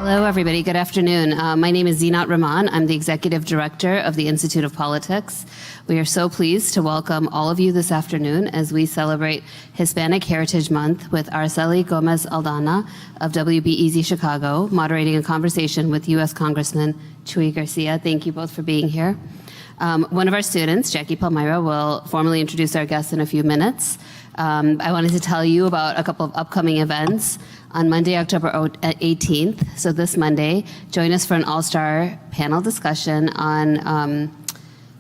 Hello, everybody. Good afternoon. My name is Zinat Rahman. I'm the Executive Director of the Institute of Politics. We are so pleased to welcome all of you this afternoon as we celebrate Hispanic Heritage Month with Araceli Gomez Aldana of WBEZ Chicago, moderating a conversation with U.S. Congressman Chuy Garcia. Thank you both for being here. One of our students, Jackie Palmyra, will formally introduce our guests in a few minutes. I wanted to tell you about a couple of upcoming events. On Monday, October 18th, so this Monday, join us for an all-star panel discussion on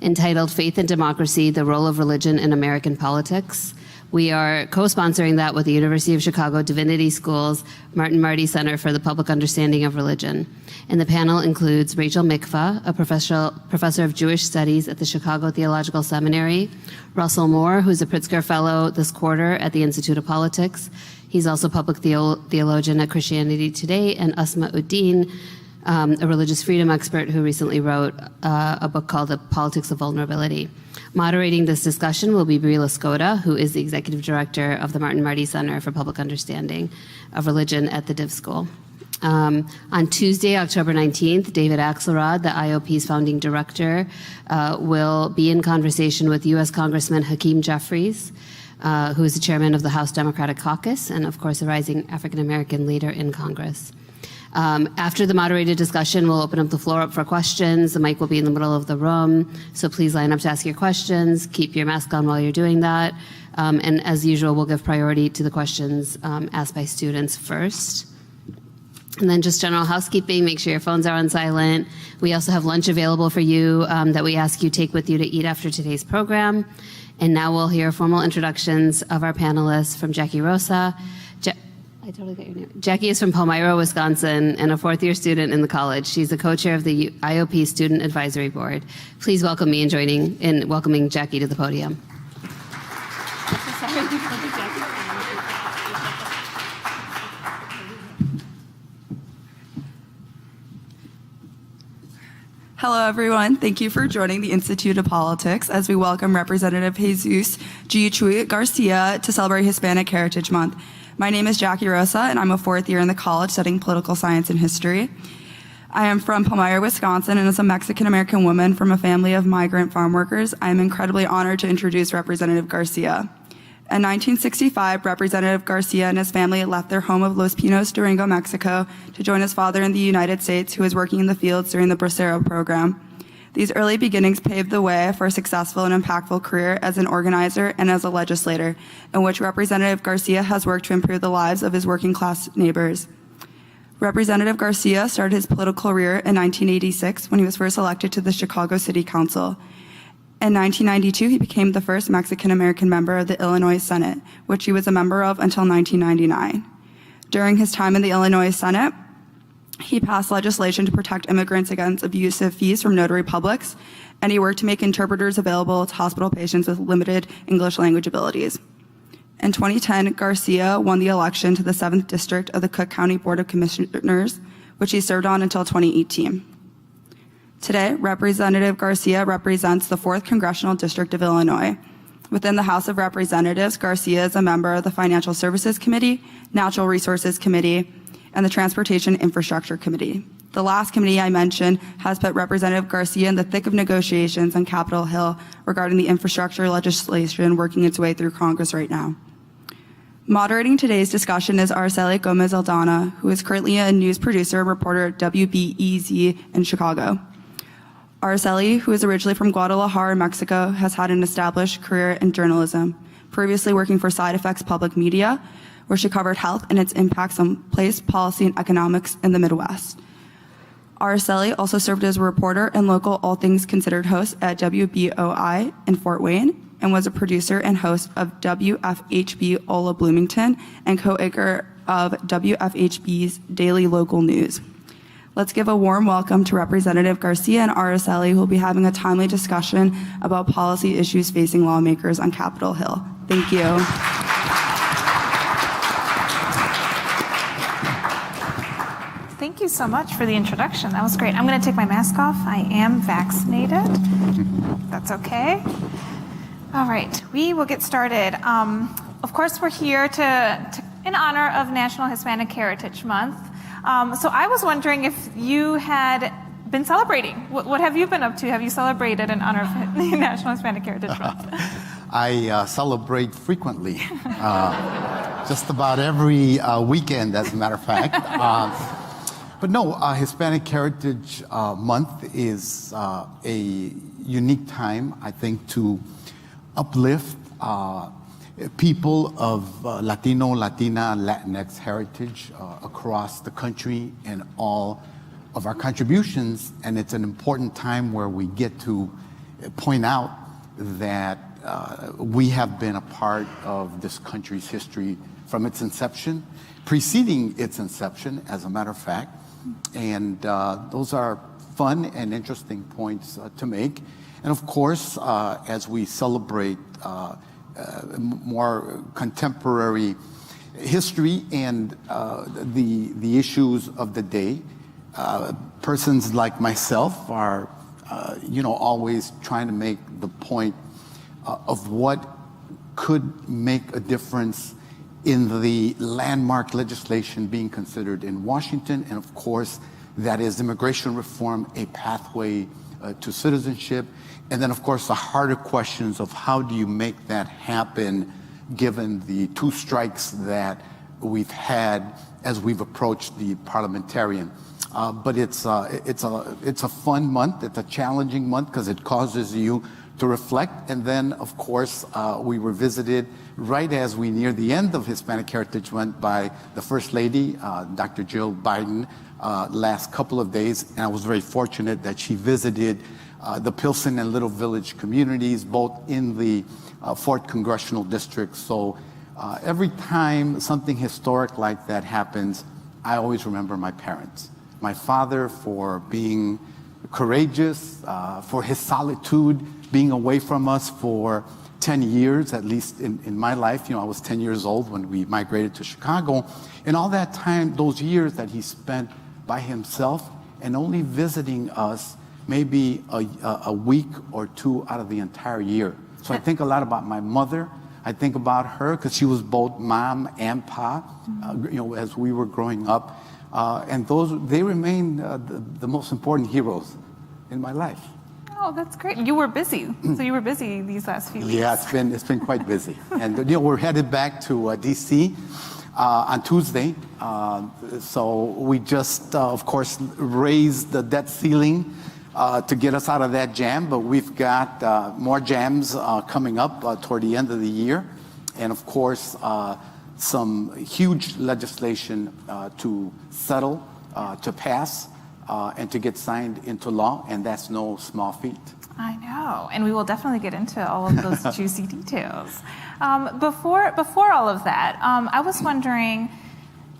entitled Faith and Democracy, the Role of Religion in American Politics. We are co-sponsoring that with the University of Chicago Divinity School's Martin Marty Center for the Public Understanding of Religion. And the panel includes Rachel Mikva, a professor of Jewish Studies at the Chicago Theological Seminary, Russell Moore, who's a Pritzker Fellow this quarter at the Institute of Politics. He's also public theologian at Christianity Today, and Asma Uddin, a religious freedom expert who recently wrote a book called The Politics of Vulnerability. Moderating this discussion will be Brie Lascota, who is the executive director of the Martin Marty Center for Public Understanding of Religion at the Div School. On Tuesday, October 19th, David Axelrod, the IOP's founding director, will be in conversation with U.S. Congressman Hakeem Jeffries, who is the chairman of the House Democratic Caucus and, of course, a rising African-American leader in Congress. After the moderated discussion, we'll open up the floor up for questions. The mic will be in the middle of the room, so please line up to ask your questions. Keep your mask on while you're doing that. And as usual, we'll give priority to the questions asked by students first. And then just general housekeeping, make sure your phones are on silent. We also have lunch available for you that we ask you take with you to eat after today's program. And now we'll hear formal introductions of our panelists from Jackie Rosa. I totally got your name. Jackie is from Palmyra, Wisconsin, and a fourth-year student in the college. She's the co-chair of the IOP Student Advisory Board. Please welcome me in welcoming Jackie to the podium. Hello, everyone. Thank you for joining the Institute of Politics as we welcome Representative Jesús G. Chuy Garcia to celebrate Hispanic Heritage Month. My name is Jackie Rosa, and I'm a fourth year in the college studying political science and history. I am from Palmyra, Wisconsin, and as a Mexican-American woman from a family of migrant farm workers, I am incredibly honored to introduce Representative Garcia. In 1965, Representative Garcia and his family left their home of Los Pinos, Durango, Mexico, to join his father in the United States, who was working in the fields during the Bracero program. These early beginnings paved the way for a successful and impactful career as an organizer and as a legislator, in which Representative Garcia has worked to improve the lives of his working-class neighbors. Representative Garcia started his political career in 1986 when he was first elected to the Chicago City Council. In 1992, he became the first Mexican-American member of the Illinois Senate, which he was a member of until 1999. During his time in the Illinois Senate, he passed legislation to protect immigrants against abusive fees from notary publics, and he worked to make interpreters available to hospital patients with limited English language abilities. In 2010, Garcia won the election to the 7th District of the Cook County Board of Commissioners, which he served on until 2018. Today, Representative Garcia represents the 4th Congressional District of Illinois. Within the House of Representatives, Garcia is a member of the Financial Services Committee, Natural Resources Committee, and the Transportation Infrastructure Committee. The last committee I mentioned has put Representative Garcia in the thick of negotiations on Capitol Hill regarding the infrastructure legislation working its way through Congress right now. Moderating today's discussion is Araceli Gomez Aldana, who is currently a news producer and reporter at WBEZ in Chicago. Araceli, who is originally from Guadalajara, Mexico, has had an established career in journalism, previously working for Side Effects Public Media, where she covered health and its impacts on place, policy, and economics in the Midwest. Araceli also served as a reporter and local All Things Considered host at WBOI in Fort Wayne, and was a producer and host of WFHB Ola Bloomington and co-anchor of WFHB's Daily Local News. Let's give a warm welcome to Representative Garcia and Araceli, who will be having a timely discussion about policy issues facing lawmakers on Capitol Hill. Thank you. Thank you so much for the introduction. That was great. I'm going to take my mask off. I am vaccinated. That's okay. All right, we will get started. Of course, we're here in honor of National Hispanic Heritage Month. So I was wondering if you had been celebrating. What have you been up to? Have you celebrated in honor of the National Hispanic Heritage Month? I celebrate frequently, just about every weekend, as a matter of fact. But no, Hispanic Heritage Month is a unique time, I think, to uplift people of Latino, Latina, Latinx heritage across the country and all of our contributions. And it's an important time where we get to point out that we have been a part of this country's history from its inception, preceding its inception, as a matter of fact. And those are fun and interesting points to make. And of course, as we celebrate more contemporary history and the issues of the day, persons like myself are, always trying to make the point of what could make a difference in the landmark legislation being considered in Washington. And of course, that is immigration reform, a pathway to citizenship. And then, of course, the harder questions of how do you make that happen given the two strikes that we've had as we've approached the parliamentarian. But it's a fun month. It's a challenging month because it causes you to reflect. And then, of course, we were visited right as we near the end of Hispanic Heritage Month by the First Lady, Dr. Jill Biden, last couple of days. And I was very fortunate that she visited the Pilsen and Little Village communities, both in the 4th Congressional District. So every time something historic like that happens, I always remember my parents. My father for being courageous, for his solitude, being away from us for 10 years, at least in my life. I was 10 years old when we migrated to Chicago. And all that time, those years that he spent by himself and only visiting us maybe a week or two out of the entire year. So I think a lot about my mother. I think about her because she was both mom and pa, as we were growing up. And they remain the most important heroes in my life. Oh, that's great. You were busy. So you were busy these last few weeks. Yeah, it's been quite busy. And we're headed back to D.C. On Tuesday. So we just, of course, raised the debt ceiling to get us out of that jam. But we've got more jams coming up toward the end of the year. And of course, some huge legislation to settle, to pass, and to get signed into law, and that's no small feat. I know, and we will definitely get into all of those juicy details. Before all of that, I was wondering,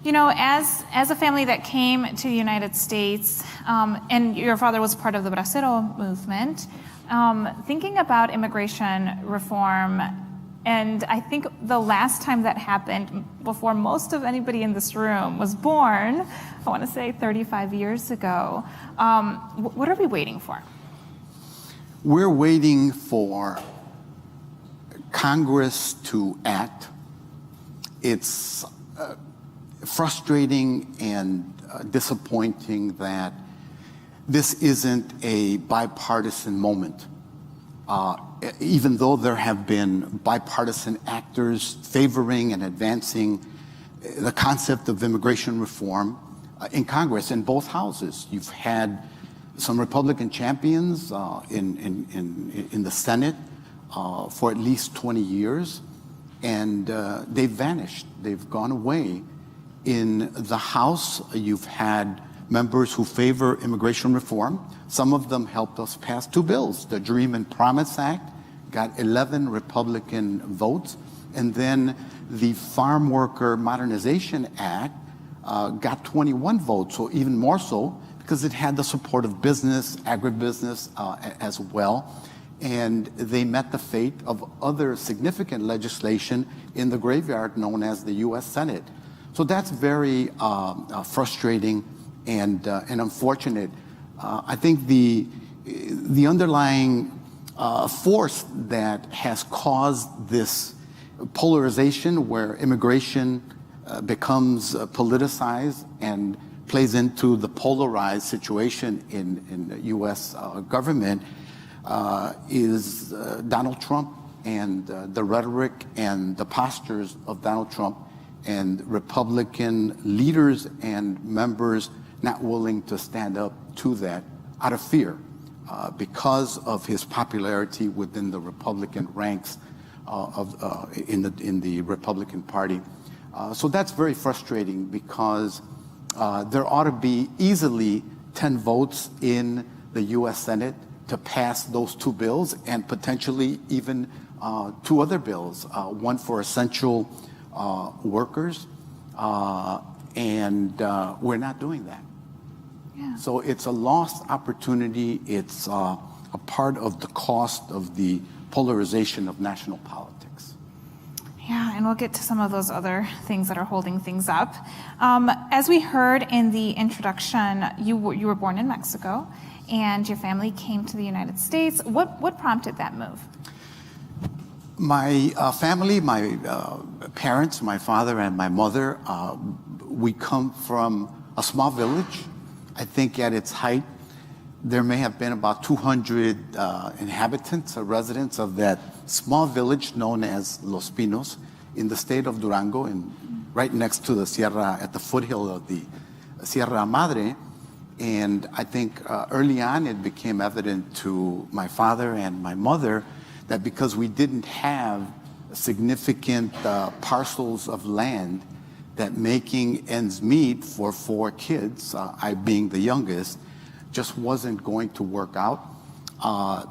as a family that came to the United States, and your father was part of the Bracero movement, thinking about immigration reform. And I think the last time that happened, before most of anybody in this room was born, I want to say 35 years ago, what are we waiting for? We're waiting for Congress to act. It's frustrating and disappointing that this isn't a bipartisan moment. Even though there have been bipartisan actors favoring and advancing the concept of immigration reform in Congress, in both houses. You've had some Republican champions in the Senate for at least 20 years, and they've vanished. They've gone away. In the House, you've had members who favor immigration reform. Some of them helped us pass 2 bills. The Dream and Promise Act got 11 Republican votes, and then the Farm Worker Modernization Act got 21 votes, so even more so because it had the support of business, agribusiness as well. And they met the fate of other significant legislation in the graveyard known as the U.S. Senate. So that's very frustrating and unfortunate. I think the underlying force that has caused this polarization where immigration becomes politicized and plays into the polarized situation in the U.S. Government is Donald Trump and the rhetoric and the postures of Donald Trump and Republican leaders and members not willing to stand up to that out of fear because of his popularity within the Republican ranks in the Republican Party. So that's very frustrating because there ought to be easily 10 votes in the U.S. Senate to pass those two bills and potentially even two other bills, one for essential workers, and we're not doing that. Yeah. So it's a lost opportunity. It's a part of the cost of the polarization of national politics. Yeah, and we'll get to some of those other things that are holding things up. As we heard in the introduction, you were born in Mexico, and your family came to the United States. What prompted that move? My family, my parents, my father and my mother, we come from a small village. I think at its height, there may have been about 200 inhabitants or residents of that small village known as Los Pinos in the state of Durango, and right next to the Sierra, at the foothill of the Sierra Madre. And I think early on it became evident to my father and my mother that because we didn't have significant parcels of land, that making ends meet for 4 kids, I being the youngest, just wasn't going to work out.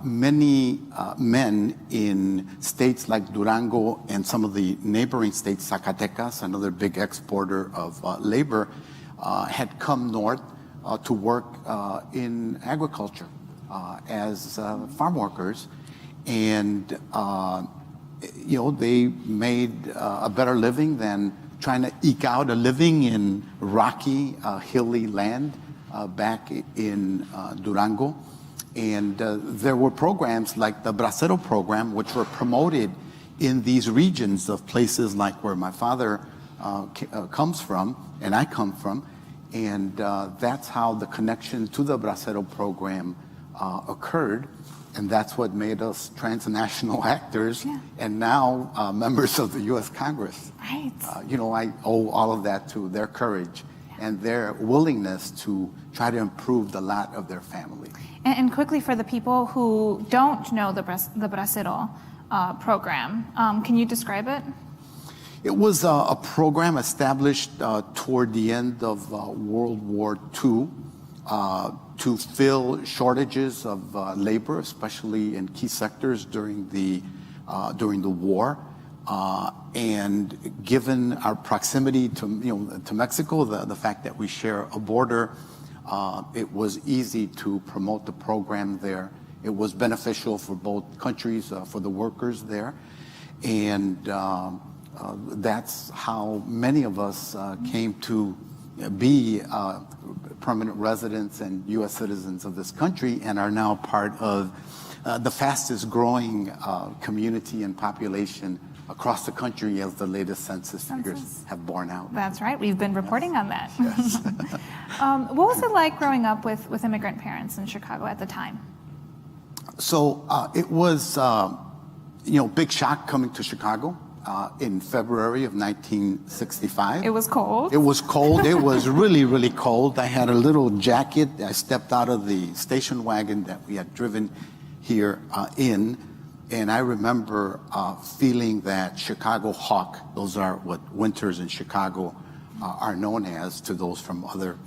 Many men in states like Durango and some of the neighboring states, Zacatecas, another big exporter of labor, had come north to work in agriculture as farm workers. And they made a better living than trying to eke out a living in rocky, hilly land back in Durango. And there were programs like the Bracero program, which were promoted in these regions of places like where my father comes from and I come from. And that's how the connection to the Bracero program occurred. And that's what made us transnational actors, and now members of the U.S. Congress. Right. I owe all of that to their courage and their willingness to try to improve the lot of their family. And quickly, for the people who don't know the Bracero program, can you describe it? It was a program established toward the end of World War II to fill shortages of labor, especially in key sectors during the war. And given our proximity to Mexico, the fact that we share a border, it was easy to promote the program there. It was beneficial for both countries, for the workers there. And that's how many of us came to be permanent residents and U.S. citizens of this country, and are now part of the fastest growing community and population across the country, as the latest census figures have borne out. That's right. We've been reporting on that. Yes. What was it like growing up with immigrant parents in Chicago at the time? So it was, big shock coming to Chicago. In February of 1965. It was cold? It was cold. It was really, really cold. I had a little jacket. I stepped out of the station wagon that we had driven here in, and I remember feeling that Chicago hawk, those are what winters in Chicago are known as to those from other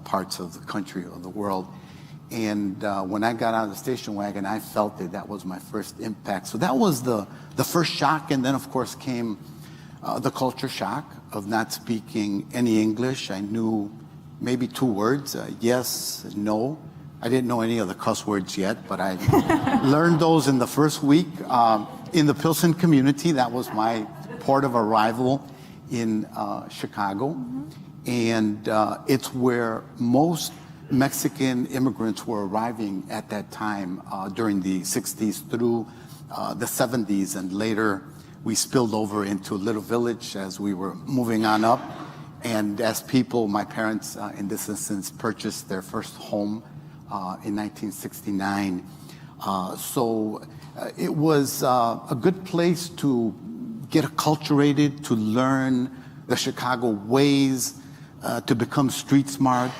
parts of the country or the world. And when I got out of the station wagon, I felt it. That was my first impact. So that was the first shock. And then, of course, came the culture shock of not speaking any English. I knew maybe 2 words, yes, no. I didn't know any of the cuss words yet, but I learned those in the first week. In the Pilsen community, that was my port of arrival in Chicago. And it's where most Mexican immigrants were arriving at that time during the 60s through the 70s, and later we spilled over into Little Village as we were moving on up. And as people, my parents, in this instance, purchased their first home in 1969. It was a good place to get acculturated, to learn the Chicago ways, to become street smart.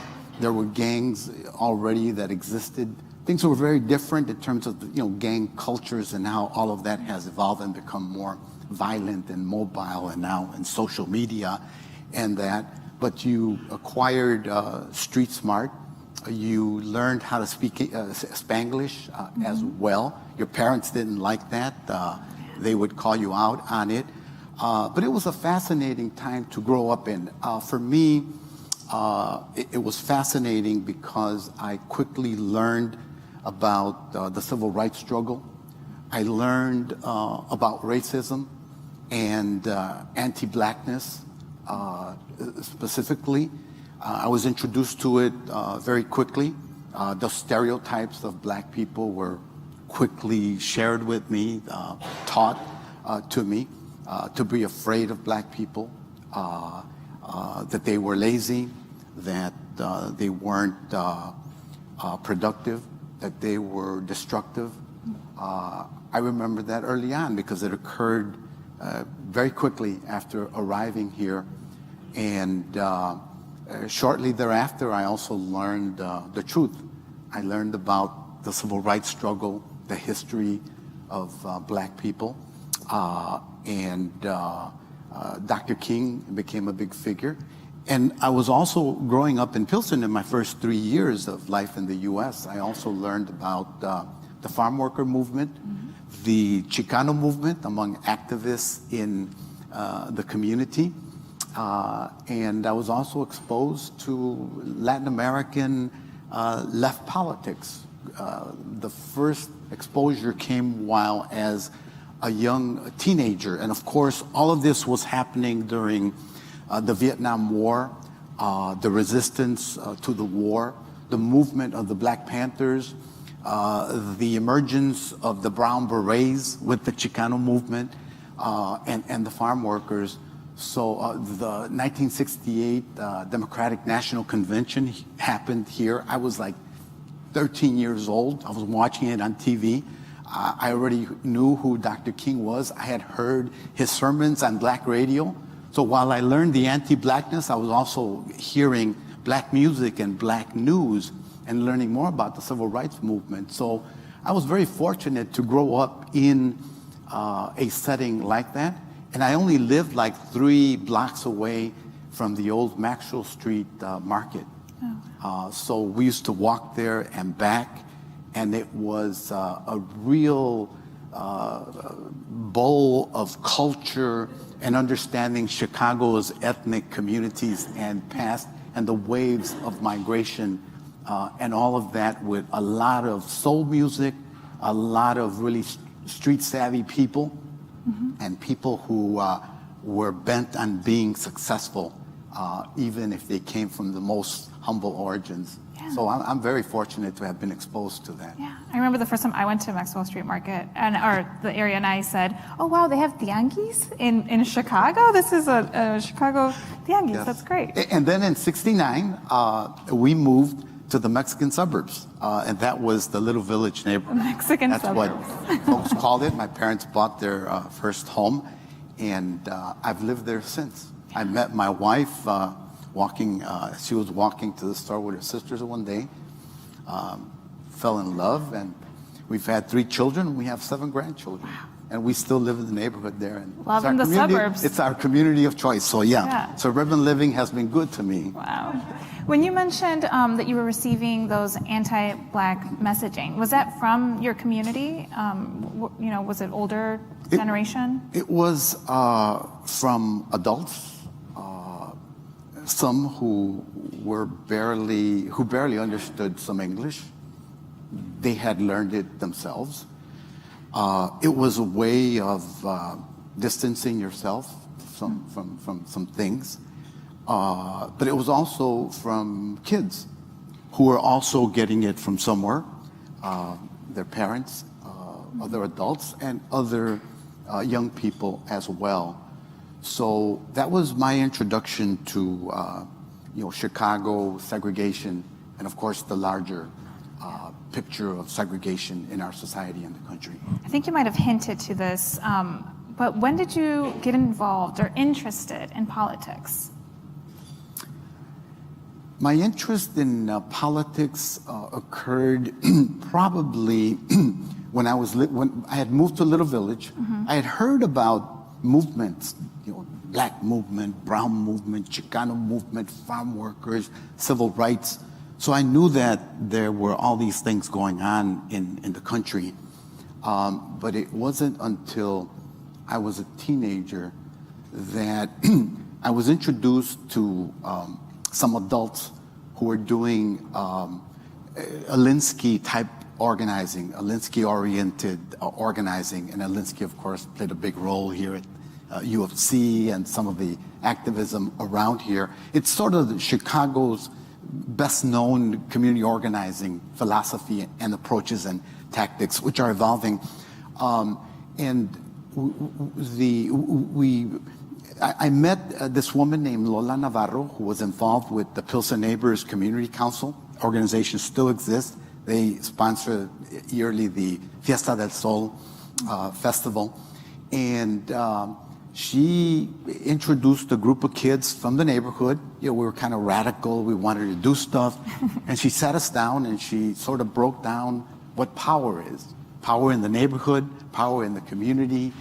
There were gangs already that existed. Things were very different in terms of gang cultures and how all of that has evolved and become more violent and mobile, and now in social media and that. But you acquired street smart. You learned how to speak Spanglish as well. Your parents didn't like that. They would call you out on it. But it was a fascinating time to grow up in. For me, it was fascinating because I quickly learned about the civil rights struggle. I learned about racism and anti-blackness specifically. I was introduced to it very quickly. The stereotypes of black people were quickly shared with me, taught to me, to be afraid of black people, that they were lazy, that they weren't productive, that they were destructive. I remember that early on because it occurred very quickly after arriving here. And shortly thereafter, I also learned the truth. I learned about the civil rights struggle, the history of black people. Dr. King became a big figure. And I was also growing up in Pilsen in my first 3 years of life in the U.S. I also learned about the farm worker movement, the Chicano movement among activists in the community. And I was also exposed to Latin American left politics. The first exposure came while as a young teenager. And of course, all of this was happening during the Vietnam War, the resistance to the war, the movement of the Black Panthers, the emergence of the Brown Berets with the Chicano movement, and the farm workers. So the 1968 Democratic National Convention happened here. I was like 13 years old. I was watching it on TV. I already knew who Dr. King was. I had heard his sermons on black radio. So while I learned the anti-blackness, I was also hearing black music and black news and learning more about the civil rights movement. So I was very fortunate to grow up in a setting like that. And I only lived like 3 blocks away from the old Maxwell Street market. So we used to walk there and back, and it was a real bowl of culture and understanding Chicago's ethnic communities and past and the waves of migration and all of that, with a lot of soul music, a lot of really street savvy people, and people who were bent on being successful, even if they came from the most humble origins. Yeah. So I'm very fortunate to have been exposed to that. Yeah, I remember the first time I went to Maxwell Street Market or the area, and I said, "Oh wow, they have tianguis in Chicago. This is a Chicago tianguis. Yes. That's great." And then in '69, we moved to the Mexican suburbs, and that was the Little Village neighborhood. The Mexican suburbs. That's what folks called it. My parents bought their first home, and I've lived there since. I met my wife walking. She was walking to the store with her sisters one day, fell in love, and we've had 3 children. We have 7 grandchildren. Wow. And we still live in the neighborhood there. And loving the suburbs. It's our community of choice. So yeah, suburban living has been good to me. Wow. When you mentioned that you were receiving those anti-black messaging, was that from your community? Was it older generation? It was from adults, some who barely understood some English. They had learned it themselves. It was a way of distancing yourself from some things. But it was also from kids who were also getting it from somewhere, their parents, other adults, and other young people as well. So that was my introduction to Chicago, segregation, and of course the larger picture of segregation in our society and the country. I think you might have hinted to this, but when did you get involved or interested in politics? My interest in politics occurred probably when I had moved to a little village. I had heard about movements, Black movement, Brown movement, Chicano movement, farm workers, civil rights. So I knew that there were all these things going on in the country. But it wasn't until I was a teenager that I was introduced to some adults who were doing Alinsky-type organizing, Alinsky-oriented organizing. And Alinsky, of course, played a big role here at U of C and some of the activism around here. It's sort of Chicago's best-known community organizing philosophy and approaches and tactics, which are evolving. I met this woman named Lola Navarro, who was involved with the Pilsen Neighbors Community Council. Organization still exists. They sponsor yearly the Fiesta del Sol festival. And she introduced a group of kids from the neighborhood. We were kind of radical. We wanted to do stuff. And she sat us down and she sort of broke down what power is. Power in the neighborhood, power in the community.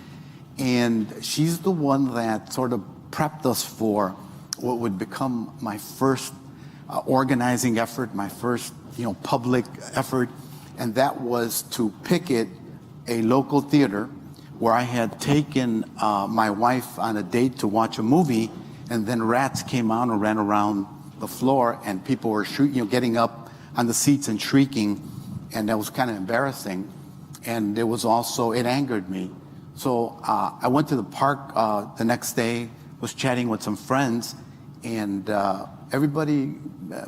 And she's the one that sort of prepped us for what would become my first organizing effort, my first public effort. And that was to picket a local theater where I had taken my wife on a date to watch a movie, and then rats came out and ran around the floor, and people were getting up on the seats and shrieking, and that was kind of embarrassing. And it angered me. So I went to the park the next day, was chatting with some friends, and everybody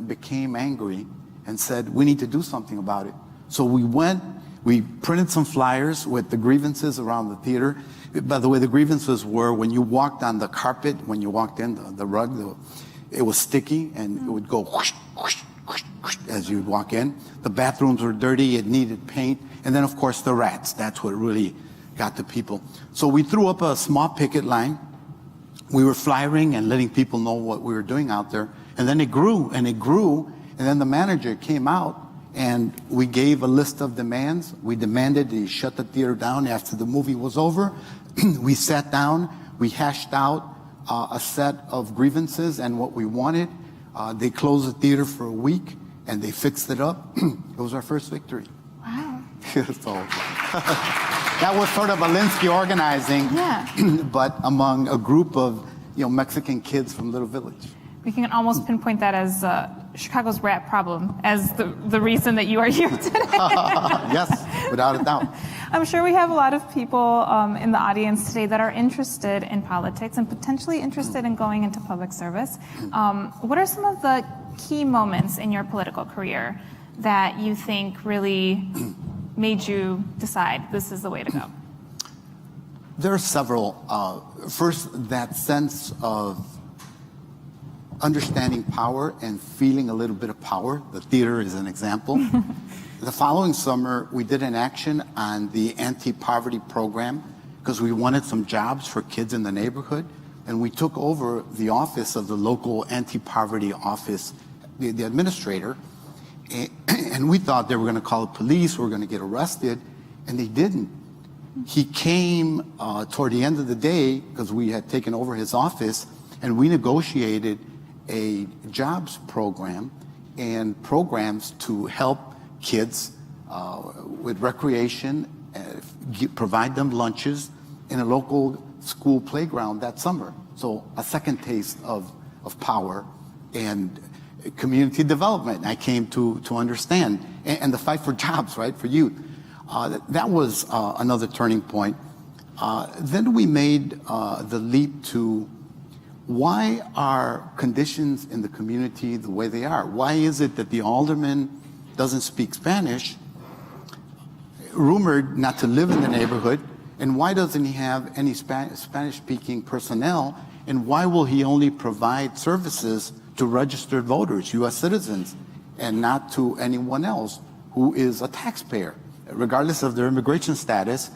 became angry and said, we need to do something about it. So we printed some flyers with the grievances around the theater. By the way, the grievances were when you walked on the carpet, when you walked in, the rug, it was sticky and it would go whoosh, whoosh, whoosh, whoosh, as you would walk in. The bathrooms were dirty, it needed paint. And then of course the rats, that's what really got the people. So we threw up a small picket line. We were flyering and letting people know what we were doing out there. And then it grew and it grew. And then the manager came out and we gave a list of demands. We demanded he shut the theater down after the movie was over. We sat down, we hashed out a set of grievances and what we wanted. They closed the theater for a week and they fixed it up. It was our first victory. Wow. So, that was sort of Alinsky organizing, but among a group of Mexican kids from Little Village. We can almost pinpoint that as Chicago's rat problem as the reason that you are here today. Yes, without a doubt. I'm sure we have a lot of people in the audience today that are interested in politics and potentially interested in going into public service. What are some of the key moments in your political career that you think really made you decide this is the way to go? There are several. First, that sense of understanding power and feeling a little bit of power. The theater is an example. The following summer, we did an action on the anti-poverty program because we wanted some jobs for kids in the neighborhood. And we took over the office of the local anti-poverty office, the administrator. And we thought they were going to call the police, we were going to get arrested, and they didn't. He came toward the end of the day, because we had taken over his office, and we negotiated a jobs program and programs to help kids with recreation, provide them lunches in a local school playground that summer. So a second taste of power and community development I came to understand, and the fight for jobs, right, for youth. That was another turning point. Then we made the leap to why are conditions in the community the way they are? Why is it that the alderman doesn't speak Spanish, rumored not to live in the neighborhood, And why doesn't he have any Spanish-speaking personnel? And why will he only provide services to registered voters, U.S. citizens, and not to anyone else who is a taxpayer, regardless of their immigration status?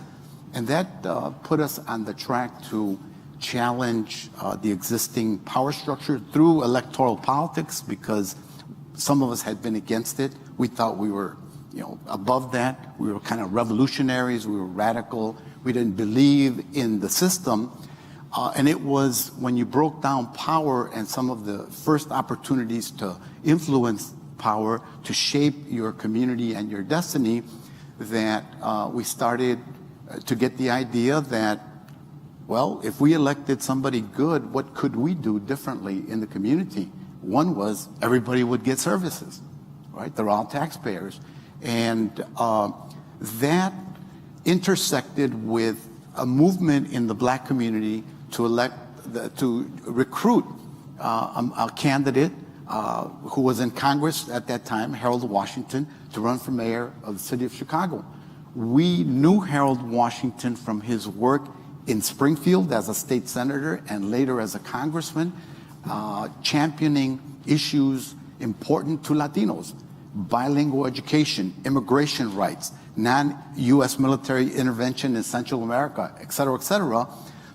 And that put us on the track to challenge the existing power structure through electoral politics, because some of us had been against it. We thought we were, above that. We were kind of revolutionaries. We were radical. We didn't believe in the system. And it was when you broke down power and some of the first opportunities to influence power, to shape your community and your destiny, that we started to get the idea that, well, if we elected somebody good, what could we do differently in the community? One was everybody would get services, right? They're all taxpayers. And that intersected with a movement in the Black community to recruit a candidate who was in Congress at that time, Harold Washington, to run for mayor of the city of Chicago. We knew Harold Washington from his work in Springfield as a state senator and later as a congressman, championing issues important to Latinos: bilingual education, immigration rights, non-U.S. military intervention in Central America, et cetera, et cetera.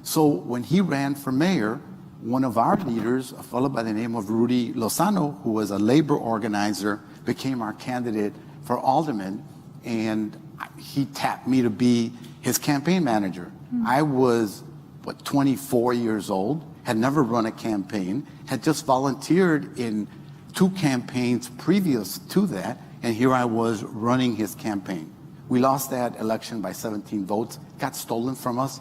So when he ran for mayor, one of our leaders, a fellow by the name of Rudy Lozano, who was a labor organizer, became our candidate for alderman, and he tapped me to be his campaign manager. I was, 24 years old, had never run a campaign, had just volunteered in 2 campaigns previous to that, and here I was running his campaign. We lost that election by 17 votes, got stolen from us.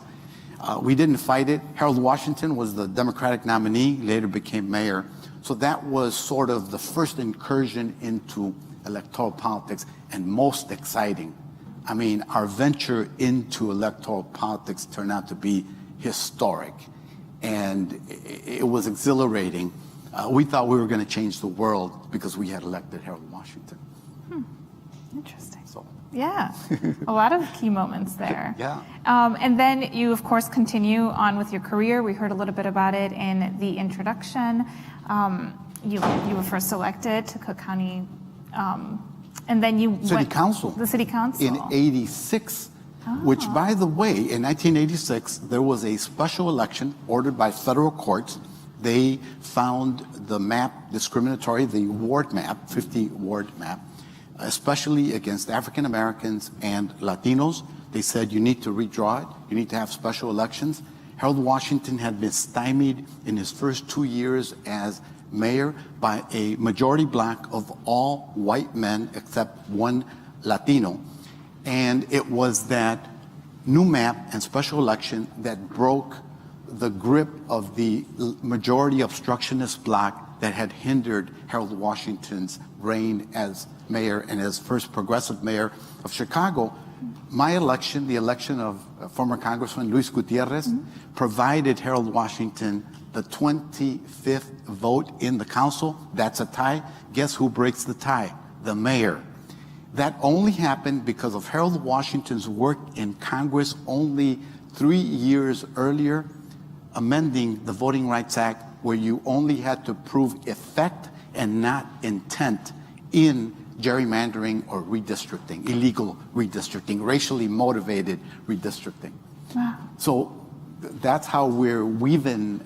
We didn't fight it. Harold Washington was the Democratic nominee, later became mayor. So that was sort of the first incursion into electoral politics, and most exciting. I mean, our venture into electoral politics turned out to be historic, and it was exhilarating. We thought we were going to change the world because we had elected Harold Washington. Interesting. So. Yeah, a lot of key moments there. Yeah. And then you, of course, continue on with your career. We heard a little bit about it in the introduction. You were first elected to Cook County, and then you City went Council. the City Council In '86, which, by the way, in 1986, there was a special election ordered by federal courts. They found the map discriminatory, the ward map, 50-ward map, especially against African Americans and Latinos. They said, you need to redraw it. You need to have special elections. Harold Washington had been stymied in his first 2 years as mayor by a majority Black of all white men except one Latino. And it was that new map and special election that broke the grip of the majority obstructionist bloc that had hindered Harold Washington's reign as mayor and as first progressive mayor of Chicago. My election, the election of former Congressman Luis Gutierrez, provided Harold Washington the 25th vote in the council. That's a tie. Guess who breaks the tie? The mayor. That only happened because of Harold Washington's work in Congress only 3 years earlier, amending the Voting Rights Act, where you only had to prove effect and not intent in gerrymandering or redistricting, illegal redistricting, racially motivated redistricting. Wow. So that's how we're weaving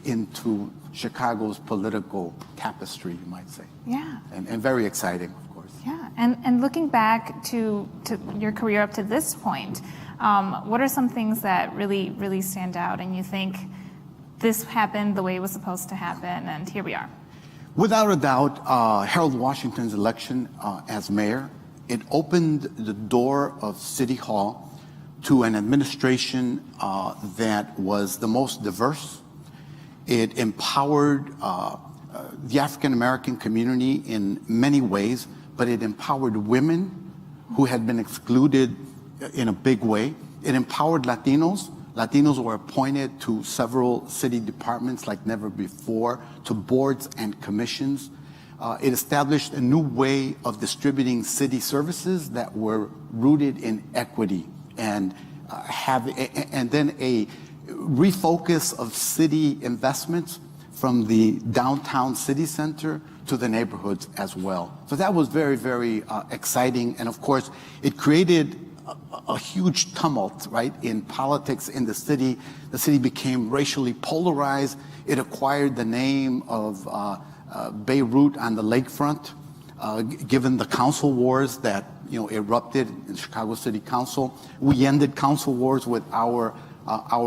into Chicago's political tapestry, you might say. Yeah. And very exciting, of course. Yeah, and looking back to your career up to this point, what are some things that really stand out and you think this happened the way it was supposed to happen, and here we are? Without a doubt, Harold Washington's election as mayor, it opened the door of City Hall to an administration that was the most diverse. It empowered the African American community in many ways, but it empowered women who had been excluded in a big way. It empowered Latinos. Latinos were appointed to several city departments like never before, to boards and commissions. It established a new way of distributing city services that were rooted in equity and and then a refocus of city investments from the downtown city center to the neighborhoods as well. So that was very, very exciting. And of course, it created a huge tumult, right, in politics in the city. The city became racially polarized. It acquired the name of Beirut on the lakefront, given the council wars that erupted in Chicago City Council. We ended council wars with our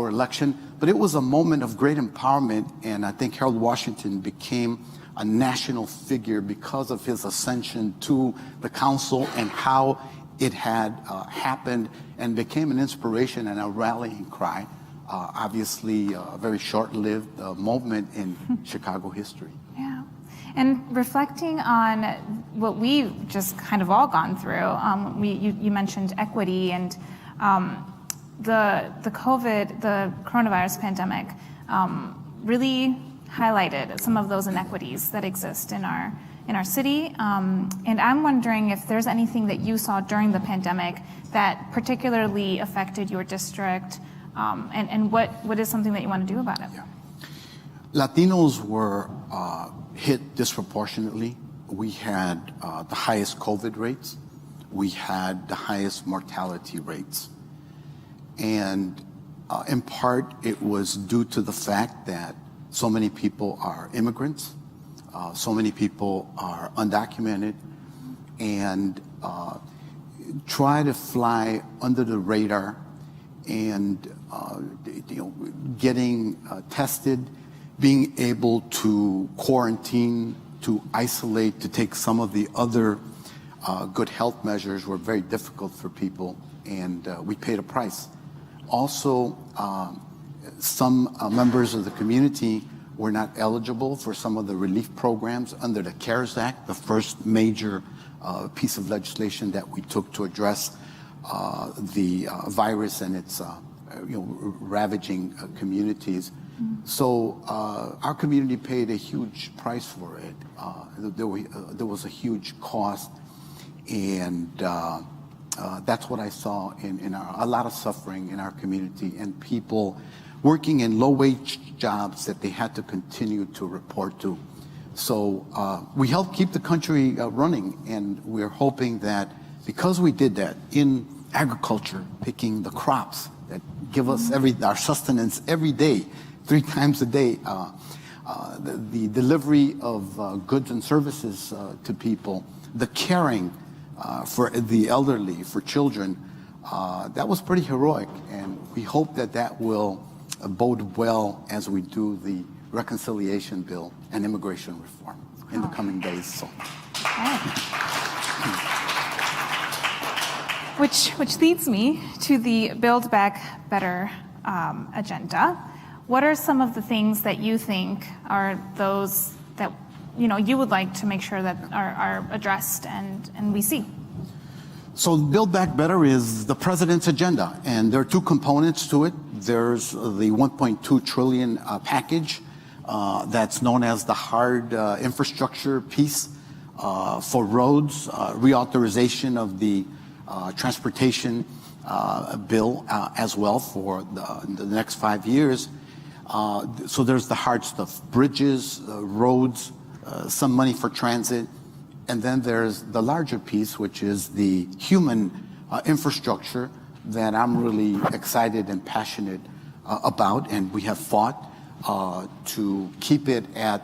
election, but it was a moment of great empowerment, and I think Harold Washington became a national figure because of his ascension to the council and how it had happened, and became an inspiration and a rallying cry. Obviously, a very short-lived moment in Chicago history. Yeah. And reflecting on what we've just kind of all gone through, you mentioned equity and the coronavirus pandemic really highlighted some of those inequities that exist in our city. And I'm wondering if there's anything that you saw during the pandemic that particularly affected your district, and what is something that you want to do about it? Yeah. Latinos were hit disproportionately. We had the highest COVID rates. We had the highest mortality rates. And in part, it was due to the fact that so many people are immigrants, so many people are undocumented, and try to fly under the radar and getting tested, being able to quarantine, to isolate, to take some of the other good health measures were very difficult for people, and we paid a price. Also, some members of the community were not eligible for some of the relief programs under the CARES Act, the first major piece of legislation that we took to address the virus and its ravaging communities. So our community paid a huge price for it. There was a huge cost, and that's what I saw in a lot of suffering in our community, and people working in low-wage jobs that they had to continue to report to. So we helped keep the country running, and we're hoping that because we did that in agriculture, picking the crops that give us our sustenance every day, 3 times a day, the delivery of goods and services to people, the caring for the elderly, for children, that was pretty heroic, and we hope that that will bode well as we do the reconciliation bill and immigration reform in the coming days. So. Which leads me to the Build Back Better agenda. What are some of the things that you think are those that you would like to make sure that are addressed and we see? So Build Back Better is the president's agenda, and there are 2 components to it. There's the $1.2 trillion package that's known as the hard infrastructure piece for roads, reauthorization of the transportation bill as well for the next 5 years. So there's the hard stuff, bridges, roads, some money for transit. And then there's the larger piece, which is the human infrastructure that I'm really excited and passionate about, and we have fought to keep it at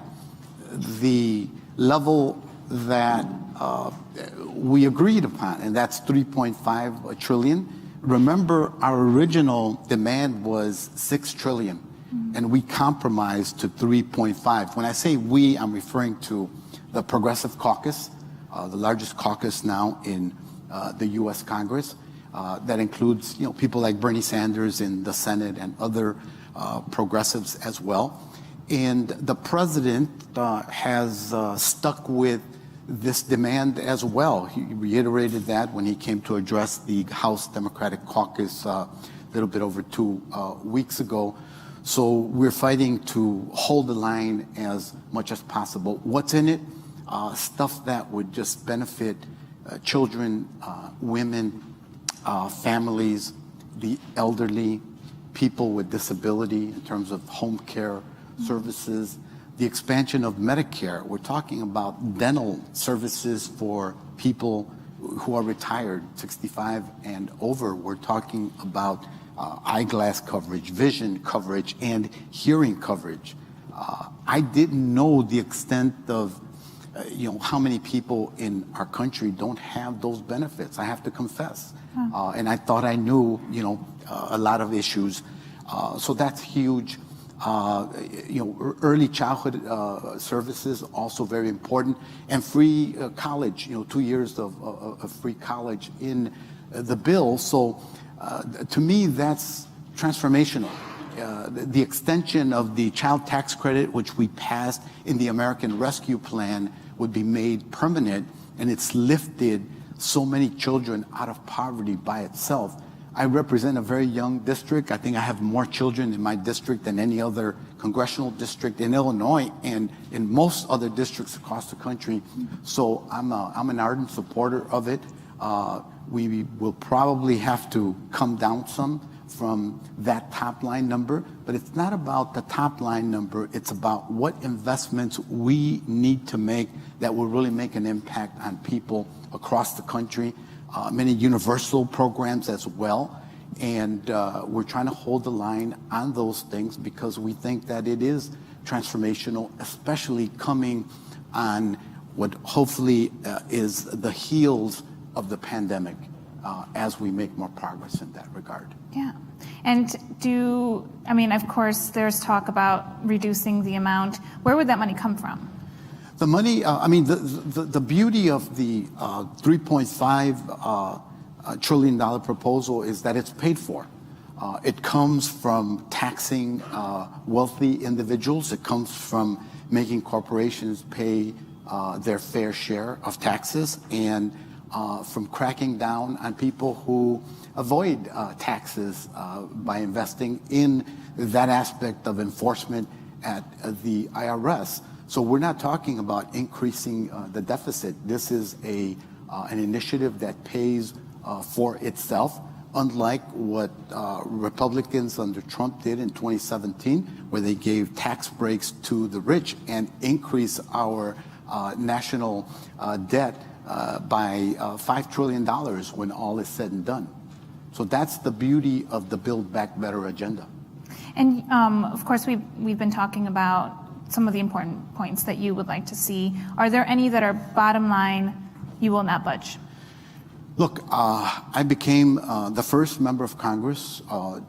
the level that we agreed upon, and that's $3.5 trillion. Remember, our original demand was $6 trillion, and we compromised to 3.5. When I say we, I'm referring to the Progressive Caucus, the largest caucus now in the U.S. Congress. That includes, people like Bernie Sanders in the Senate and other progressives as well. And the president has stuck with this demand as well. He reiterated that when he came to address the House Democratic Caucus a little bit over 2 weeks ago. So we're fighting to hold the line as much as possible. What's in it? Stuff that would just benefit children, women, families, the elderly, people with disability in terms of home care services, the expansion of Medicare. We're talking about dental services for people who are retired, 65 and over. We're talking about eyeglass coverage, vision coverage, and hearing coverage. I didn't know the extent of how many people in our country don't have those benefits. I have to confess. And I thought I knew, a lot of issues. So that's huge. Early childhood services, also very important. And free college, 2 years of free college in the bill. So to me, that's transformational. The extension of the child tax credit, which we passed in the American Rescue Plan, would be made permanent, and it's lifted so many children out of poverty by itself. I represent a very young district. I think I have more children in my district than any other congressional district in Illinois and in most other districts across the country. So I'm an ardent supporter of it. We will probably have to come down some from that top line number, but it's not about the top line number. It's about what investments we need to make that will really make an impact on people across the country. Many universal programs as well. And we're trying to hold the line on those things because we think that it is transformational, especially coming on what hopefully is the heels of the pandemic as we make more progress in that regard. Yeah. And of course, there's talk about reducing the amount. Where would that money come from? The money, the beauty of the $3.5 trillion proposal is that it's paid for. It comes from taxing wealthy individuals. It comes from making corporations pay their fair share of taxes, and from cracking down on people who avoid taxes by investing in that aspect of enforcement at the IRS. So we're not talking about increasing the deficit. This is an initiative that pays for itself, unlike what Republicans under Trump did in 2017, where they gave tax breaks to the rich and increased our national debt by $5 trillion when all is said and done. So that's the beauty of the Build Back Better agenda. And of course, we've been talking about some of the important points that you would like to see. Are there any that are bottom line, you will not budge? Look, I became the first member of Congress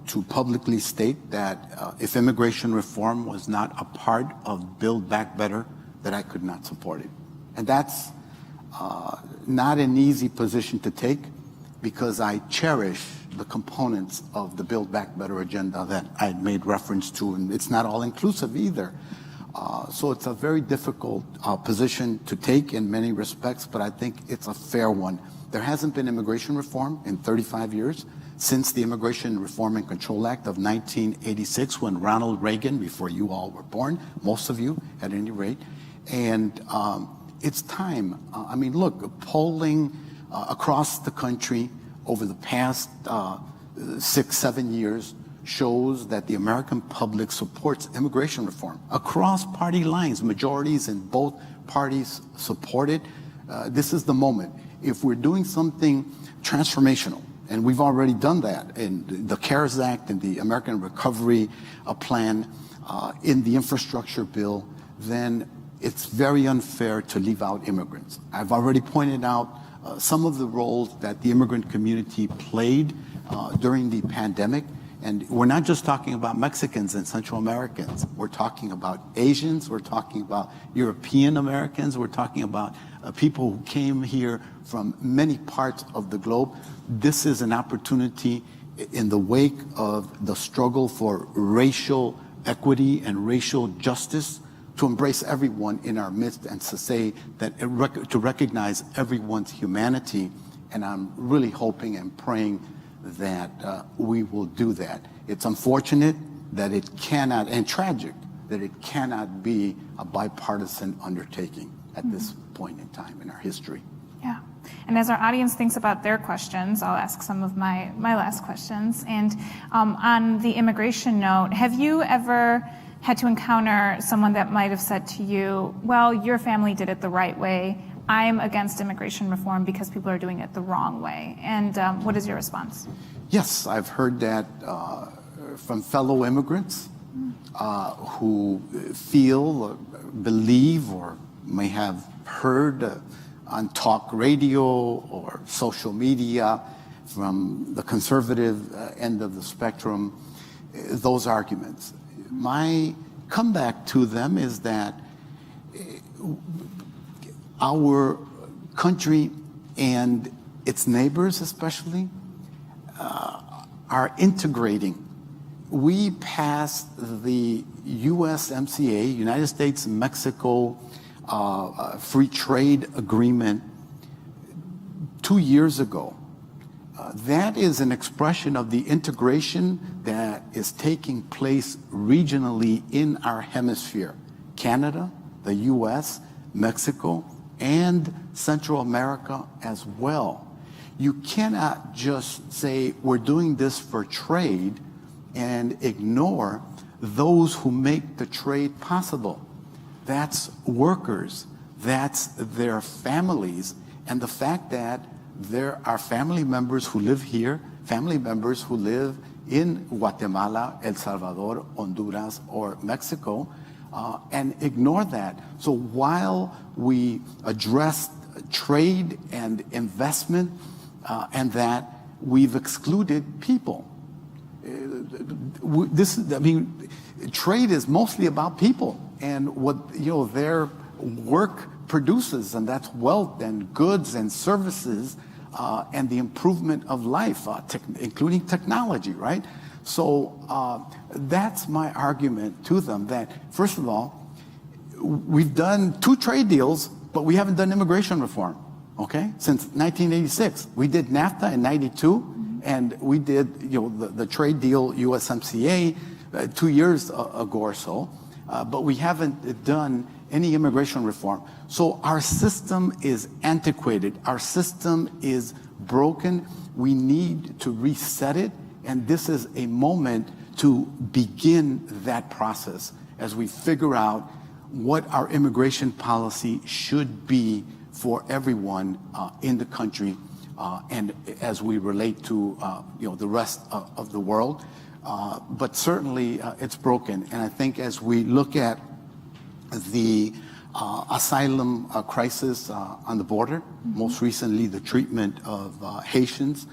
to publicly state that if immigration reform was not a part of Build Back Better, that I could not support it. And that's not an easy position to take because I cherish the components of the Build Back Better agenda that I made reference to, and it's not all inclusive either. So it's a very difficult position to take in many respects, but I think it's a fair one. There hasn't been immigration reform in 35 years since the Immigration Reform and Control Act of 1986, when Ronald Reagan, before you all were born, most of you at any rate, and it's time. Look, polling across the country over the past 6-7 years shows that the American public supports immigration reform across party lines. Majorities in both parties support it. This is the moment. If we're doing something transformational, and we've already done that in the CARES Act, in the American Recovery Plan, in the infrastructure bill, then it's very unfair to leave out immigrants. I've already pointed out some of the roles that the immigrant community played during the pandemic. And we're not just talking about Mexicans and Central Americans. We're talking about Asians. We're talking about European Americans. We're talking about people who came here from many parts of the globe. This is an opportunity in the wake of the struggle for racial equity and racial justice to embrace everyone in our midst and to say that, to recognize everyone's humanity. And I'm really hoping and praying that we will do that. It's unfortunate that it cannot, and tragic, that it cannot be a bipartisan undertaking at this point in time in our history. Yeah. And as our audience thinks about their questions, I'll ask some of my last questions. And on the immigration note, have you ever had to encounter someone that might have said to you, well, your family did it the right way. I'm against immigration reform because people are doing it the wrong way. And what is your response? Yes, I've heard that from fellow immigrants who feel, or believe, or may have heard on talk radio or social media from the conservative end of the spectrum those arguments. My comeback to them is that our country and its neighbors especially are integrating. We passed the USMCA, United States-Mexico Free Trade Agreement 2 years ago. That is an expression of the integration that is taking place regionally in our hemisphere. Canada, the US, Mexico, and Central America as well. You cannot just say we're doing this for trade and ignore those who make the trade possible. That's workers, that's their families, and the fact that there are family members who live here, family members who live in Guatemala, El Salvador, Honduras, or Mexico, and ignore that. So while we address trade and investment and that, we've excluded people. Trade is mostly about people and what their work produces, and that's wealth and goods and services and the improvement of life, including technology, right? So that's my argument to them, that first of all, we've done 2 trade deals, but we haven't done immigration reform, okay? Since 1986. We did NAFTA in 92, and we did the trade deal USMCA 2 years ago or so, but we haven't done any immigration reform. So our system is antiquated. Our system is broken. We need to reset it, and this is a moment to begin that process as we figure out what our immigration policy should be for everyone in the country and as we relate to the rest of the world. But certainly it's broken, and I think as we look at the asylum crisis on the border, most recently the treatment of Haitians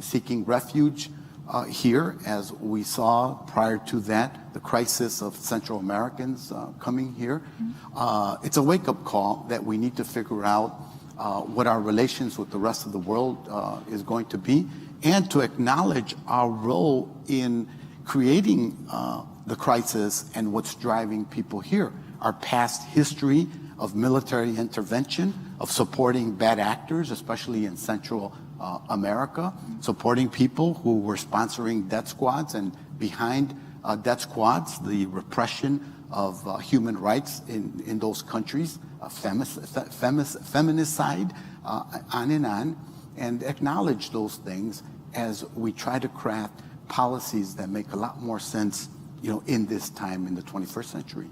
seeking refuge here, as we saw prior to that, the crisis of Central Americans coming here. It's a wake-up call that we need to figure out what our relations with the rest of the world is going to be, and to acknowledge our role in creating the crisis and what's driving people here. Our past history of military intervention, of supporting bad actors, especially in Central America, supporting people who were sponsoring death squads, and behind death squads, the repression of human rights in those countries, feminicide, on, and acknowledge those things as we try to craft policies that make a lot more sense, in this time in the 21st century.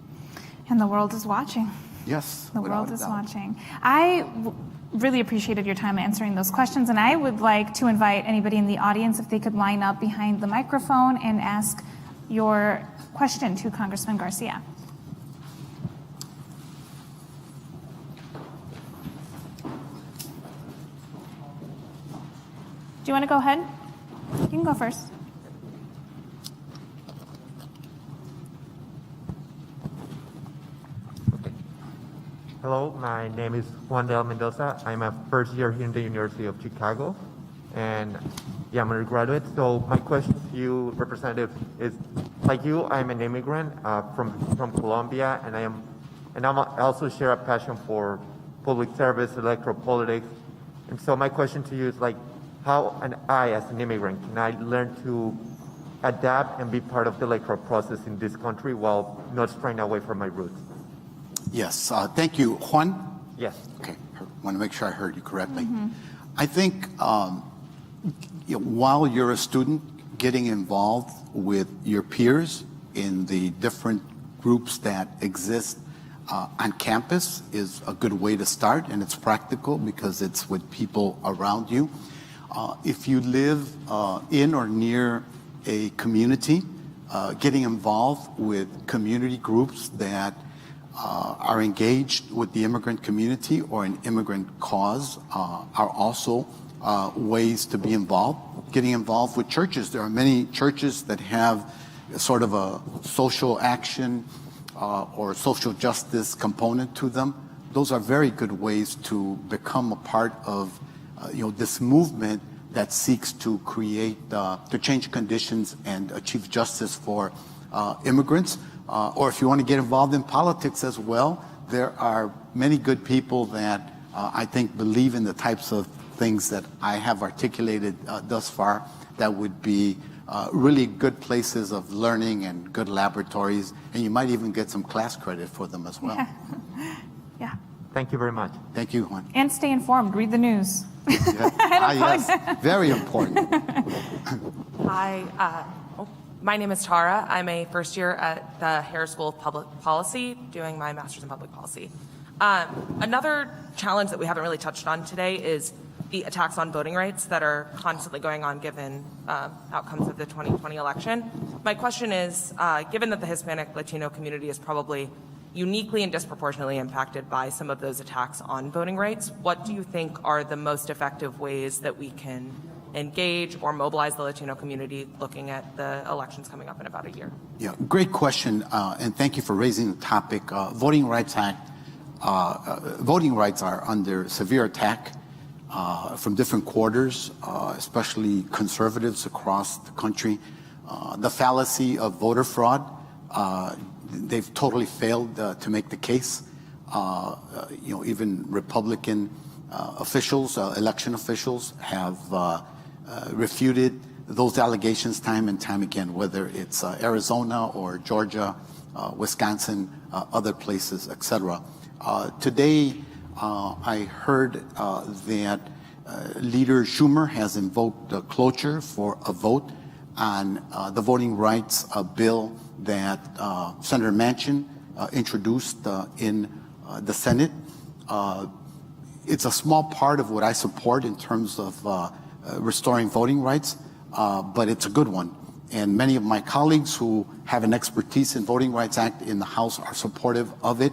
And the world is watching. Yes. The world is watching. I really appreciated your time answering those questions, and I would like to invite anybody in the audience if they could line up behind the microphone and ask your question to Congressman Garcia. Do you want to go ahead? You can go first. Hello, my name is Juan Del Mendoza. I'm a first year here in the University of Chicago, and I'm a graduate. So my question to you, Representative, is like you, I'm an immigrant from Colombia, and I also share a passion for public service, electoral politics. And so my question to you is how as an immigrant, can I learn to adapt and be part of the electoral process in this country while not straying away from my roots? Yes. Thank you. Juan? Yes. Okay, want to make sure I heard you correctly. I think while you're a student, getting involved with your peers in the different groups that exist on campus is a good way to start, and it's practical because it's with people around you. If you live in or near a community, getting involved with community groups that are engaged with the immigrant community or an immigrant cause are also ways to be involved. Getting involved with churches. There are many churches that have sort of a social action or social justice component to them. Those are very good ways to become a part of this movement that seeks to create, to change conditions and achieve justice for immigrants. Or if you want to get involved in politics as well, there are many good people that I think believe in the types of things that I have articulated thus far that would be really good places of learning and good laboratories, and you might even get some class credit for them as well. Yeah. Thank you very much. Thank you, Juan. And stay informed. Read the news. Yes, very important. Hi, my name is Tara. I'm a first year at the Harris School of Public Policy, doing my master's in public policy. Another challenge that we haven't really touched on today is the attacks on voting rights that are constantly going on given outcomes of the 2020 election. My question is, given that the Hispanic Latino community is probably uniquely and disproportionately impacted by some of those attacks on voting rights, what do you think are the most effective ways that we can engage or mobilize the Latino community looking at the elections coming up in about a year? Yeah, great question, and thank you for raising the topic. Voting Rights Act, voting rights are under severe attack from different quarters, especially conservatives across the country. The fallacy of voter fraud, they've totally failed to make the case. Even Republican officials, election officials have refuted those allegations time and time again, whether it's Arizona or Georgia, Wisconsin, other places, etc. Today, I heard that Leader Schumer has invoked cloture for a vote on the voting rights bill that Senator Manchin introduced in the Senate. It's a small part of what I support in terms of restoring voting rights, but it's a good one. And many of my colleagues who have an expertise in Voting Rights Act in the House are supportive of it.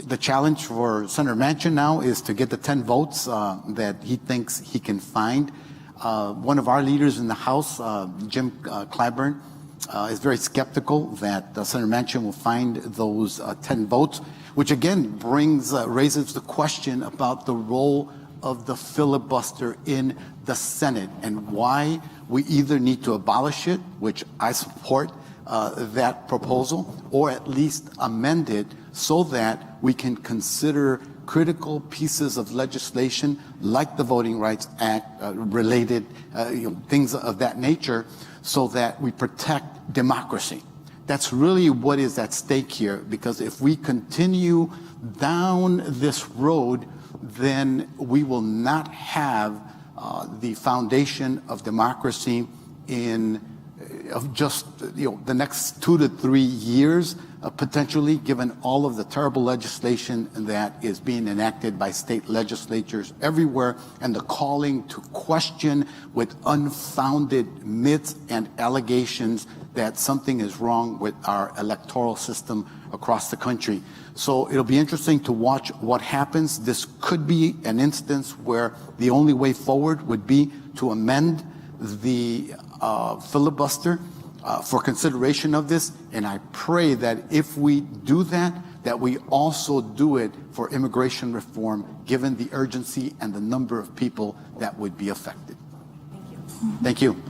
The challenge for Senator Manchin now is to get the 10 votes that he thinks he can find. One of our leaders in the House, Jim Clyburn, is very skeptical that Senator Manchin will find those 10 votes, which again raises the question about the role of the filibuster in the Senate and why we either need to abolish it, which I support that proposal, or at least amend it so that we can consider critical pieces of legislation like the Voting Rights Act, related things of that nature, so that we protect democracy. That's really what is at stake here, because if we continue down this road, then we will not have the foundation of democracy in just the next 2 to 3 years, potentially, given all of the terrible legislation that is being enacted by state legislatures everywhere, and the calling to question with unfounded myths and allegations that something is wrong with our electoral system across the country. So it'll be interesting to watch what happens. This could be an instance where the only way forward would be to amend the filibuster for consideration of this, and I pray that if we do that, that we also do it for immigration reform, given the urgency and the number of people that would be affected. Thank you. Thank you.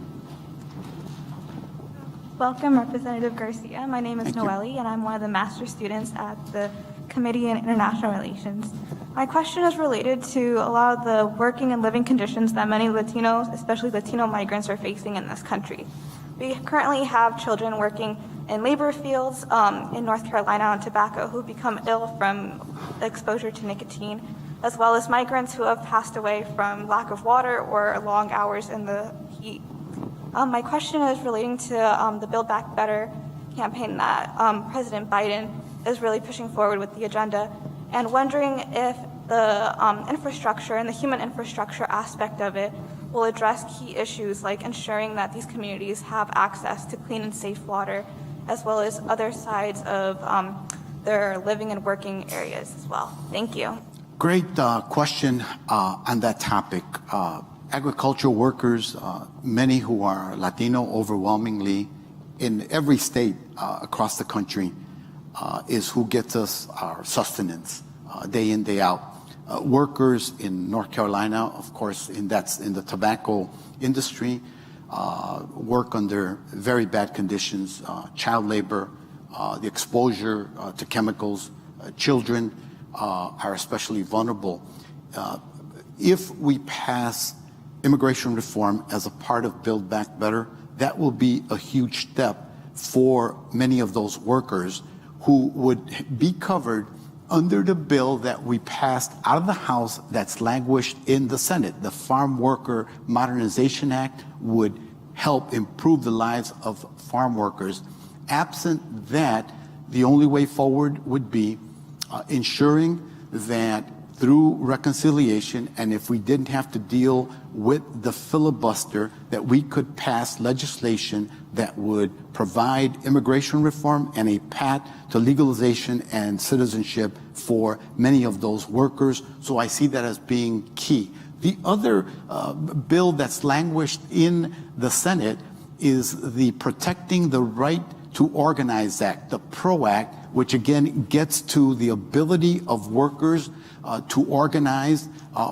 Welcome, Representative Garcia. My name is Thank you. Noelle, and I'm one of the master's students at the Committee on International Relations. My question is related to a lot of the working and living conditions that many Latinos, especially Latino migrants, are facing in this country. We currently have children working in labor fields in North Carolina on tobacco who become ill from exposure to nicotine. as well as migrants who have passed away from lack of water or long hours in the heat. My question is relating to the Build Back Better campaign that President Biden is really pushing forward with the agenda, and wondering if the infrastructure and the human infrastructure aspect of it will address key issues like ensuring that these communities have access to clean and safe water, as well as other sides of their living and working areas as well. Thank you. Great question on that topic. Agricultural workers, many who are Latino overwhelmingly in every state across the country, is who gets us our sustenance day in, day out. Workers in North Carolina, of course, in the tobacco industry, work under very bad conditions, child labor, the exposure to chemicals. Children are especially vulnerable. If we pass immigration reform as a part of Build Back Better, that will be a huge step for many of those workers who would be covered under the bill that we passed out of the House that's languished in the Senate. The Farm Worker Modernization Act would help improve the lives of farm workers. Absent that, the only way forward would be ensuring that through reconciliation, and if we didn't have to deal with the filibuster, that we could pass legislation that would provide immigration reform and a path to legalization and citizenship for many of those workers. So I see that as being key. The other bill that's languished in the Senate is the Protecting the Right to Organize Act, the PRO Act, which again gets to the ability of workers to organize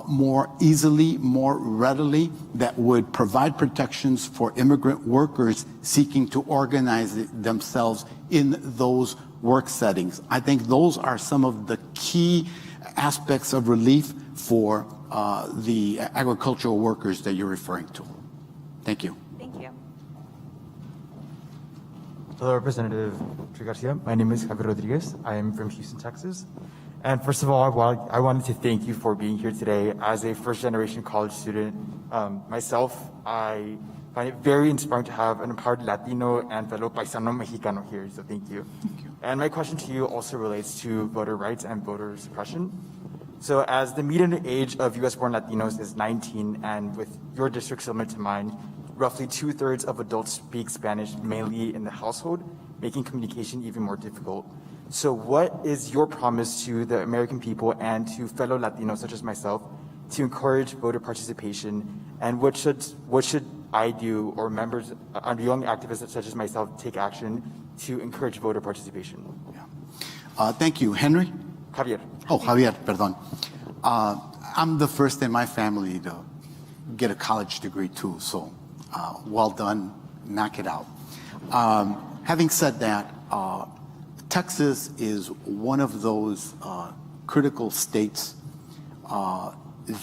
more easily, more readily, that would provide protections for immigrant workers seeking to organize themselves in those work settings. I think those are some of the key aspects of relief for the agricultural workers that you're referring to. Thank you. Thank you. Hello, Representative Chuy Garcia. My name is Javier Rodriguez. I am from Houston, Texas. And first of all, I wanted to thank you for being here today. As a first-generation college student myself, I find it very inspiring to have an empowered Latino and fellow paisano Mexicano here, so thank you. Thank you. And my question to you also relates to voter rights and voter suppression. So as the median age of US-born Latinos is 19, and with your district similar to mine, roughly 2/3 of adults speak Spanish mainly in the household, making communication even more difficult. So what is your promise to the American people and to fellow Latinos such as myself to encourage voter participation? And what should I do, or members, young activists such as myself, take action to encourage voter participation? Yeah. Thank you. Henry? Javier. Oh, Javier, perdón. I'm the first in my family to get a college degree too, so well done, knock it out. Having said that, Texas is one of those critical states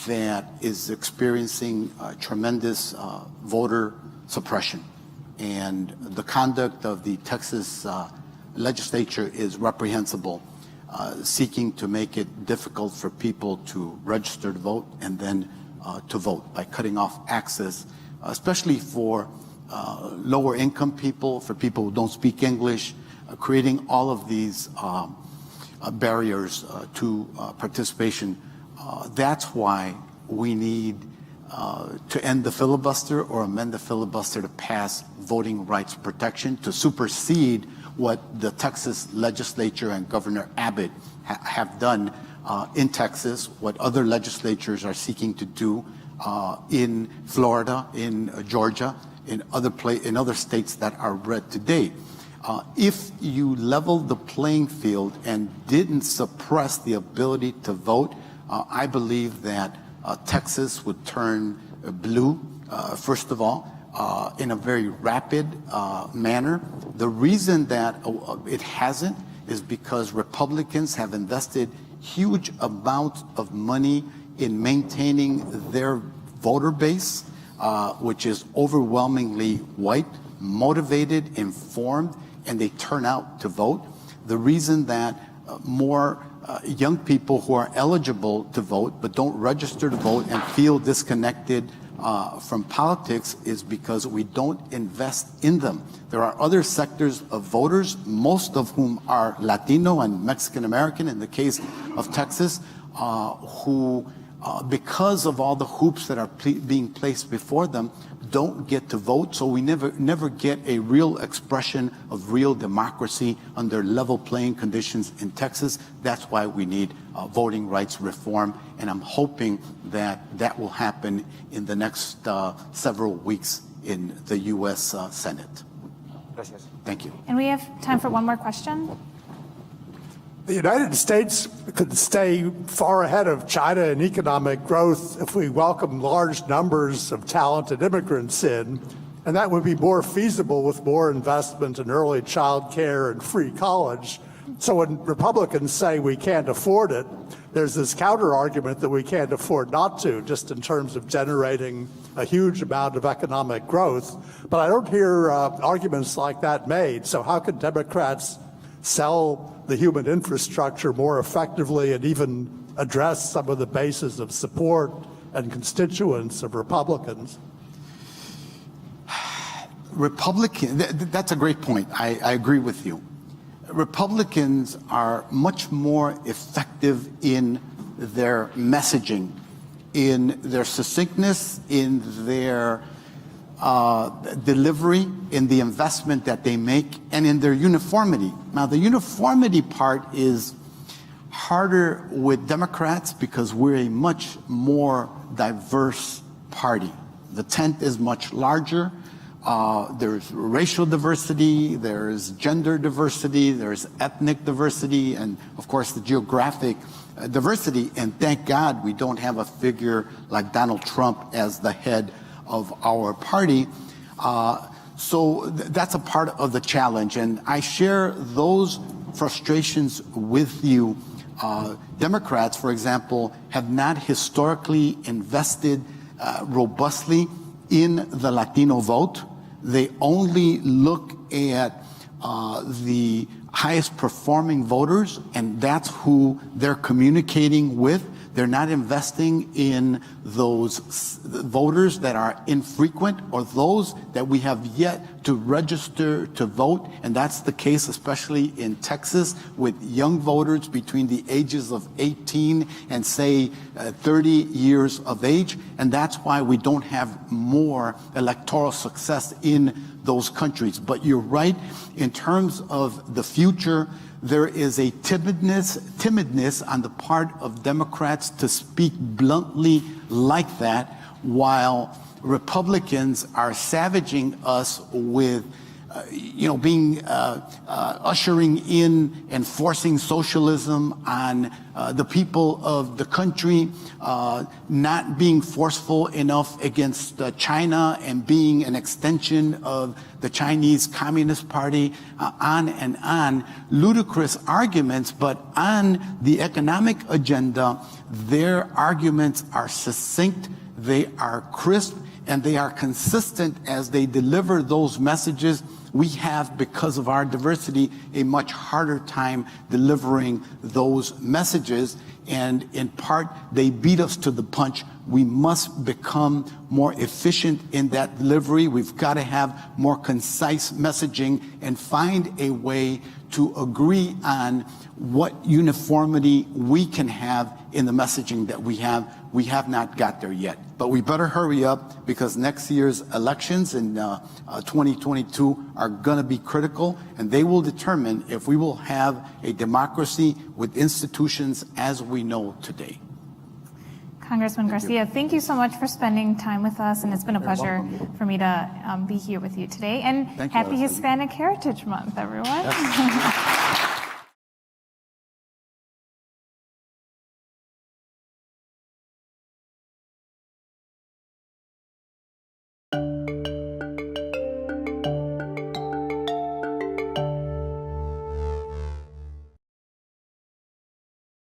that is experiencing tremendous voter suppression. And the conduct of the Texas legislature is reprehensible, seeking to make it difficult for people to register to vote and then to vote by cutting off access, especially for lower income people, for people who don't speak English, creating all of these barriers to participation. That's why we need to end the filibuster or amend the filibuster to pass voting rights protection to supersede what the Texas legislature and Governor Abbott have done in Texas, what other legislatures are seeking to do in Florida, in Georgia, in other states that are red today. If you leveled the playing field and didn't suppress the ability to vote, I believe that Texas would turn blue, first of all, in a very rapid manner. The reason that it hasn't is because Republicans have invested huge amounts of money in maintaining their voter base, which is overwhelmingly white, motivated, informed, and they turn out to vote. The reason that more young people who are eligible to vote but don't register to vote and feel disconnected from politics is because we don't invest in them. There are other sectors of voters, most of whom are Latino and Mexican American in the case of Texas, who, because of all the hoops that are being placed before them, don't get to vote. So we never get a real expression of real democracy under level playing conditions in Texas. That's why we need voting rights reform, and I'm hoping that that will happen in the next several weeks in the U.S. Senate. Gracias. Thank you. And we have time for one more question. The United States could stay far ahead of China in economic growth if we welcome large numbers of talented immigrants in, and that would be more feasible with more investment in early child care and free college. So when Republicans say we can't afford it, there's this counter argument that we can't afford not to, just in terms of generating a huge amount of economic growth. But I don't hear arguments like that made. So how can Democrats sell the human infrastructure more effectively and even address some of the bases of support and constituents of Republicans? That's a great point. I agree with you. Republicans are much more effective in their messaging, in their succinctness, in their delivery, in the investment that they make, and in their uniformity. Now, the uniformity part is harder with Democrats because we're a much more diverse party. The tent is much larger. There's racial diversity, there's gender diversity, there's ethnic diversity, and of course the geographic diversity. And thank God we don't have a figure like Donald Trump as the head of our party. So that's a part of the challenge, and I share those frustrations with you. Democrats, for example, have not historically invested robustly in the Latino vote. They only look at the highest performing voters, and that's who they're communicating with. They're not investing in those voters that are infrequent or those that we have yet to register to vote. And that's the case especially in Texas with young voters between the ages of 18 and say 30 years of age. And that's why we don't have more electoral success in those countries. But you're right, in terms of the future, there is a timidness on the part of Democrats to speak bluntly like that, while Republicans are savaging us with ushering in and forcing socialism on the people of the country, not being forceful enough against China and being an extension of the Chinese Communist Party, on and on. Ludicrous arguments, but on the economic agenda, their arguments are succinct, they are crisp, and they are consistent as they deliver those messages. We have, because of our diversity, a much harder time delivering those messages. And in part, they beat us to the punch. We must become more efficient in that delivery. We've got to have more concise messaging and find a way to agree on what uniformity we can have in the messaging that we have. We have not got there yet, but we better hurry up because next year's elections in 2022 are going to be critical, and they will determine if we will have a democracy with institutions as we know today. Congressman Garcia, thank you so much for spending time with us, and it's been a pleasure for me to be here with you today. And happy Hispanic Heritage Month, everyone. Yes.